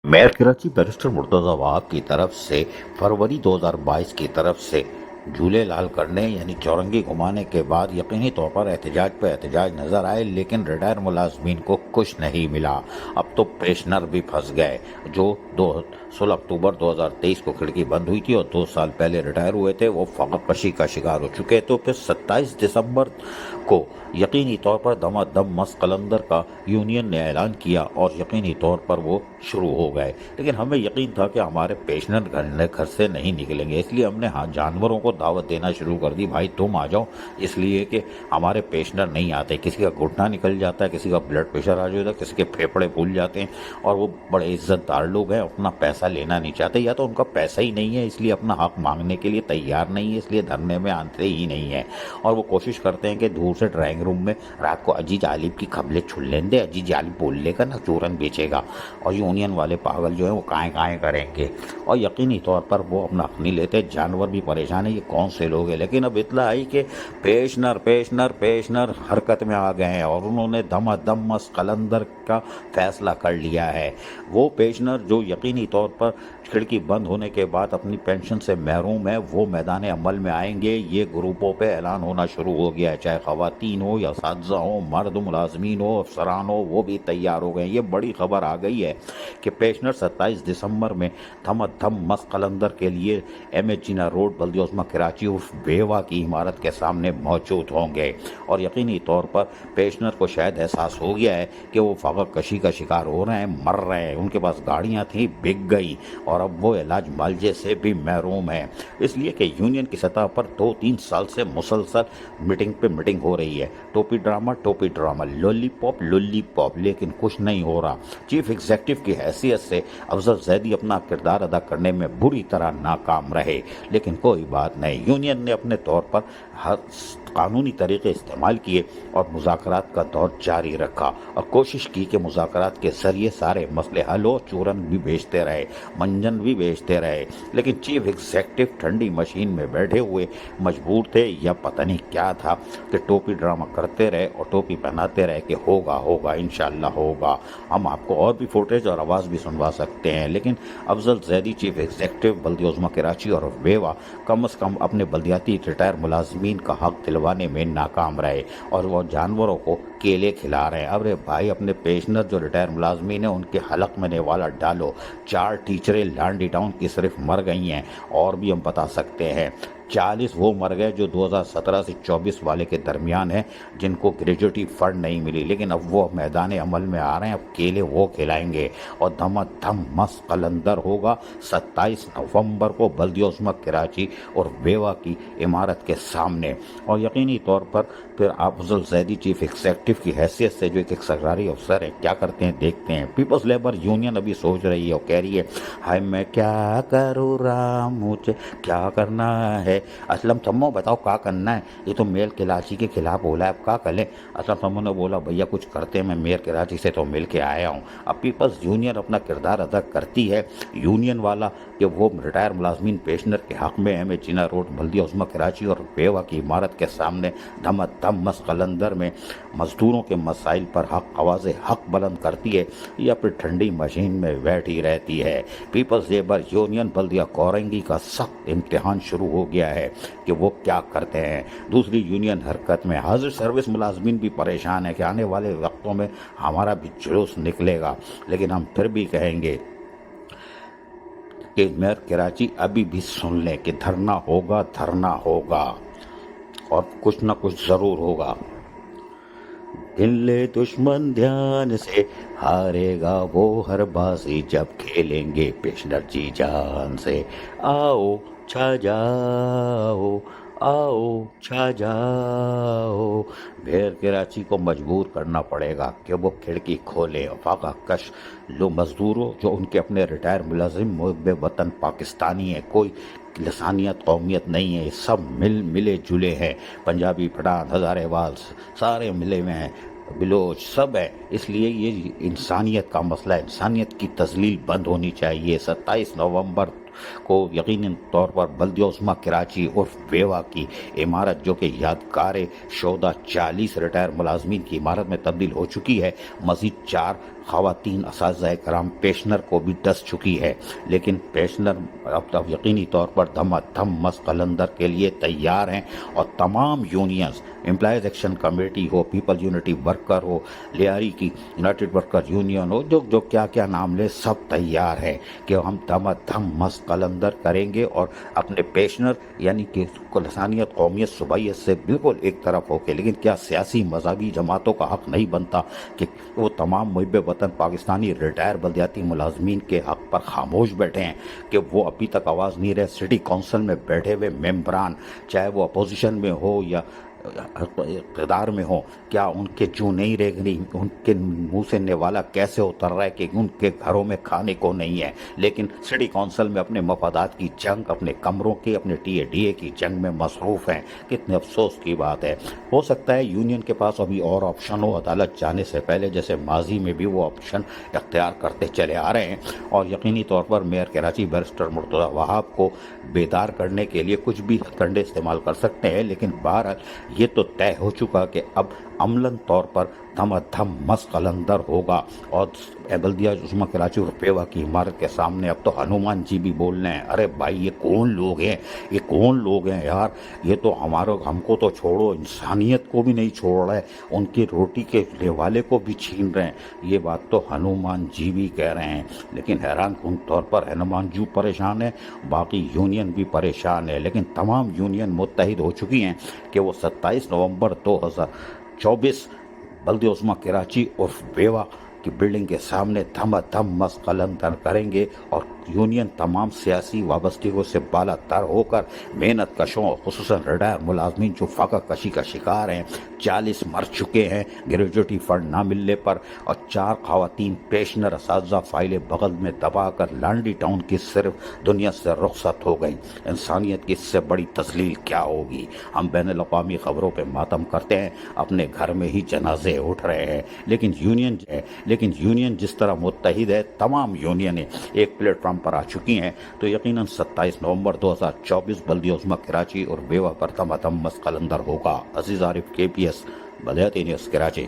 Mayor Karachi barrister Murtaza Wahab की तरफ से फरवरी 2022 की तरफ से झूले लाल करने यानी चौरंगी घुमाने के बाद यकीनी तौर पर एहतजाज नजर आए, लेकिन रिटायर मुलाजमीन को कुछ नहीं मिला। अब तो पेंशनर भी फंस गए जो 16 अक्टूबर 2023 को खिड़की बंद हुई थी और 2 साल पहले रिटायर हुए थे, वो फकत कशी का शिकार हो चुके। तो फिर 27 दिसंबर को यकीनी तौर पर दमादम मस्त कलंदर का यूनियन ने ऐलान किया और यकीनी तौर पर वो शुरू हो गए। लेकिन हमें यकीन था कि हमारे पेंशनर घर से नहीं निकलेंगे, इसलिए हमने जानवरों को दावत देना शुरू कर दी, भाई तुम आ जाओ, इसलिए कि हमारे पेंशनर नहीं आते। किसी का घुटना निकल जाता है, किसी का ब्लड प्रेशर आ जाता है, किसी के फेफड़े फूल जाते हैं, और वो बड़े इज्जतदार लोग हैं, अपना पैसा लेना नहीं चाहते, या तो उनका पैसा ही नहीं है इसलिए अपना हक मांगने के लिए तैयार नहीं है, इसलिए धरने में आते ही नहीं है। और वो कोशिश करते हैं कि दूर से ड्राइंग रूम में रात को अजीज आलिब की खबरें छुड़ लें दे, अजीज आलिब बोल लेगा ना चूरन बेचेगा, और यूनियन वाले पागल जो है वो काएं करेंगे, और यकीनी तौर पर वो अपना हक नहीं लेते। जानवर भी परेशान है, ये कौन से लोग हैं। लेकिन अब इतला आई कि पेशनर हरकत में आ गए हैं और उन्होंने दमादम मस्त कलंदर का फैसला कर लिया है। वो पेशनर जो यकीनी तौर पर खिड़की बंद होने के बाद अपनी पेंशन से महरूम है, वो मैदान अमल में आएंगे। ये ग्रुपों पे ऐलान होना शुरू हो गया है, चाहे ख़वातीन हो या साथज़ा हो, मर्द मुलाजमीन हो, अफसरान हो, वो भी तैयार हो गए। ये बड़ी खबर आ गई है कि पेशनर 27 दिसंबर में धम मस्त कलंदर के लिए एम.ए. जिना रोड बल्दिया उस्मा कराची उर्फ बेवा की इमारत के सामने मौजूद होंगे। और यकीनी तौर पर पेशनर को शायद एहसास हो गया है कि वो फ़कत कशी का शिकार हो रहे हैं, मर रहे हैं, उनके पास गाड़ियाँ थी बिक गई और अब वो इलाज मालजे से भी महरूम है। इसलिए कि यूनियन की सतह पर 2-3 साल से मुसलसल मीटिंग पे मीटिंग हो रही है, टोपी ड्रामा, लॉलीपॉप, लेकिन कुछ नहीं हो रहा। चीफ एग्जीक्यूटिव की हैसियत से अफजल जैदी अपना किरदार अदा करने में बुरी तरह नाकाम रहे, लेकिन कोई बात नहीं, यूनियन ने अपने तौर पर हर कानूनी तरीके इस्तेमाल किए और मुज़ाकरात का दौर जारी रखा और कोशिश की कि मुज़ाकरात के ज़रिए सारे मसले हल हो। चूरन भी बेचते रहे, मंजन भी बेचते रहे, लेकिन चीफ एग्जीक्यूटिव ठंडी मशीन में बैठे हुए मजबूर थे, या पता नहीं क्या था, कि टोपी ड्रामा करते रहे और टोपी पहनाते रहे कि होगा इंशाल्लाह होगा। हम आपको और भी फुटेज और आवाज़ भी सुनवा सकते हैं, लेकिन अफजल जैदी चीफ एग्जीक्यूटिव बल्दिया उस्मा कराची और बेवा कम अज़ कम अपने बल्दियाती रिटायर मुलाजमीन का हक दिलवाने में नाकाम रहे और वो जानवरों को केले खिला रहे हैं। अरे भाई, अपने पेशनर जो रिटायर मुलाजमीन है उनके हलक में नेवाला डालो। 4 टीचरें लांडी टाउन की सिर्फ मर गई हैं, और भी हम बता सकते हैं 40 वो मर गए जो 2017 से 24 वाले के दरमियान है, जिनको ग्रेजुएटी फंड नहीं मिली, लेकिन अब वो मैदान अमल में आ रहे हैं, अब केले वो खिलाएंगे और धम मस्त कलंदर होगा 27 नवंबर को बल्दिया उस्मा कराची और बेवा की इमारत के सामने। और यकीनी तौर पर फिर अफजल जैदी चीफ एग्जीक्यूटिव की हैसियत से जो एक सरकारी अफसर है क्या करते हैं देखते हैं। पीपल्स लेबर यूनियन अभी सोच रही है और कह रही है, हाय मैं क्या करूँ राम, मुझे क्या करना है। असलम सम्मो बताओ क्या करना है, ये तो मेयर कराची के खिलाफ बोला है, अब क्या करें। असलम सम्मो ने बोला, भैया कुछ करते हैं, मैं मेयर कराची से तो मिल के आया हूँ। अब पीपल्स यूनियन अपना किरदार अदा करती है यूनियन वाला कि वो रिटायर मुलाजमीन पेशनर के हक में एम.ए. जिना रोड बल्दिया उस्मा कराची और बेवा की इमारत के सामने धम मस्त कलंदर में मजदूरों के मसाइल पर आवाज़ हक बुलंद करती है, या फिर ठंडी मशीन में बैठी रहती है। पीपल्स लेबर यूनियन बल्दिया कोरंगी का सख्त इम्तिहान शुरू हो गया है कि वो क्या करते हैं। दूसरी यूनियन हरकत में, हाजिर सर्विस मुलाजमीन भी परेशान है कि आने वाले वक्तों में हमारा भी जुलूस निकलेगा, लेकिन हम फिर भी कहेंगे कि मेयर कराची अभी भी सुन लें कि धरना होगा और कुछ ना कुछ ज़रूर होगा। गिन ले दुश्मन ध्यान से, हारेगा वो हर बाजी जब खेलेंगे पेशनर जी जान से। आओ छा जाओ। मेयर कराची को मजबूर करना पड़ेगा कि वो खिड़की खोले। फाका कश लो मजदूरों जो उनके अपने रिटायर मुलाजिम मुहब्बे वतन पाकिस्तानी है, कोई लसानियत कौमियत नहीं है, सब मिले जुले हैं। पंजाबी, पठान, हज़ारेवाल सारे मिले हुए हैं, बिलोच सब है। इसलिए ये इंसानियत का मसला है, इंसानियत की तजलील बंद होनी चाहिए। 27 नवंबर को यकीनी तौर पर बल्दिया उस्मा कराची उर्फ बेवा की इमारत, जो कि यादगार शोदा 40 रिटायर मुलाजमीन की इमारत में तब्दील हो चुकी है, मज़ीद 4 خواتین اساتذہ کرام پیشنر کو بھی ڈس چکی ہے، لیکن پیشنر اب یقینی طور پر دھم مست قلندر کے لیے تیار ہیں، اور تمام یونینز، امپلائیز ایکشن کمیٹی ہو، پیپل یونٹی ورکر ہو، لیاری کی یونائٹڈ ورکر یونین ہو، جو کیا نام لے، سب تیار ہے کہ ہم دھم مست قلندر کریں گے، اور اپنے پیشنر یعنی کہ لسانیت، قومیت، صوبائیت سے بالکل ایک طرف ہو کے. لیکن کیا سیاسی مذہبی جماعتوں کا حق نہیں بنتا کہ وہ تمام محب وطن پاکستانی ریٹائر بلدیاتی ملازمین کے حق پر خاموش بیٹھے ہیں کہ وہ ابھی تک آواز نہیں رہے؟ سٹی کونسل میں بیٹھے ہوئے ممبران، چاہے وہ اپوزیشن میں ہو یا اقتدار میں ہو، کیا ان کے جو نہیں رہ گئی؟ ان کے منہ سے نوالا کیسے اتر رہا ہے کہ ان کے گھروں میں کھانے کو نہیں ہے، لیکن سٹی کونسل میں اپنے مفادات کی جنگ، اپنے کمروں کی، اپنے ٹی اے کی جنگ میں مصروف ہیں؟ کتنے افسوس کی بات ہے. ہو سکتا ہے یونین کے پاس ابھی اور آپشن ہو عدالت جانے سے پہلے، جیسے ماضی میں بھی وہ آپشن اختیار کرتے چلے آ رہے ہیں، اور یقینی طور پر میئر کراچی بیرسٹر مرتضی وہاب کو بیدار کرنے کے لیے کچھ بھی ہتھ کنڈے استعمال کر سکتے ہیں. لیکن بہرحال یہ تو طے ہو چکا کہ اب عملاً طور پر دھم مست قلندر ہوگا، اور بلدیہ عظمیٰ کراچی اور پیوا کی عمارت کے سامنے اب تو ہنومان جی بھی بول رہے ہیں، ارے بھائی یہ کون لوگ ہیں، یہ کون لوگ ہیں یار، یہ تو ہم کو تو چھوڑو، انسانیت کو بھی نہیں چھوڑ رہے، ان کی روٹی کے نوالے کو بھی چھین رہے ہیں. یہ بات تو ہنومان جی بھی کہہ رہے ہیں. لیکن حیران کن طور پر ہنومان جی پریشان ہے، باقی یونین بھی پریشان ہے، لیکن تمام یونین متحد ہو چکی ہیں کہ وہ 27 نومبر 2024 بلدیہ عظمیٰ کراچی اور بیوا کی بلڈنگ کے سامنے دھم مست قلندر کریں گے، اور یونین تمام سیاسی وابستگیوں سے بالا تر ہو کر محنت کشوں، خصوصاً ریٹائر ملازمین جو فاقہ کشی کا شکار ہیں، 40 مر چکے ہیں گریجویٹی فنڈ نہ ملنے پر، اور 4 خواتین پیشنر اساتذہ فائلیں بغل میں دبا کر لانڈی ٹاؤن کی صرف دنیا سے رخصت ہو گئیں. انسانیت کی اس سے بڑی تذلیل کیا ہوگی؟ ہم بین الاقوامی خبروں پہ ماتم کرتے ہیں، اپنے گھر میں ہی جنازے اٹھ رہے ہیں، لیکن یونین جس طرح متحد ہے، تمام یونینیں ایک پلیٹ فارم پر آ چکی ہیں، تو یقیناً 27 نومبر 2024 بلدیہ عظمیٰ کراچی اور بیوا پر دھم مست قلندر ہوگا. عزیز عارف، KPS بلدیاتی نیوز کراچی.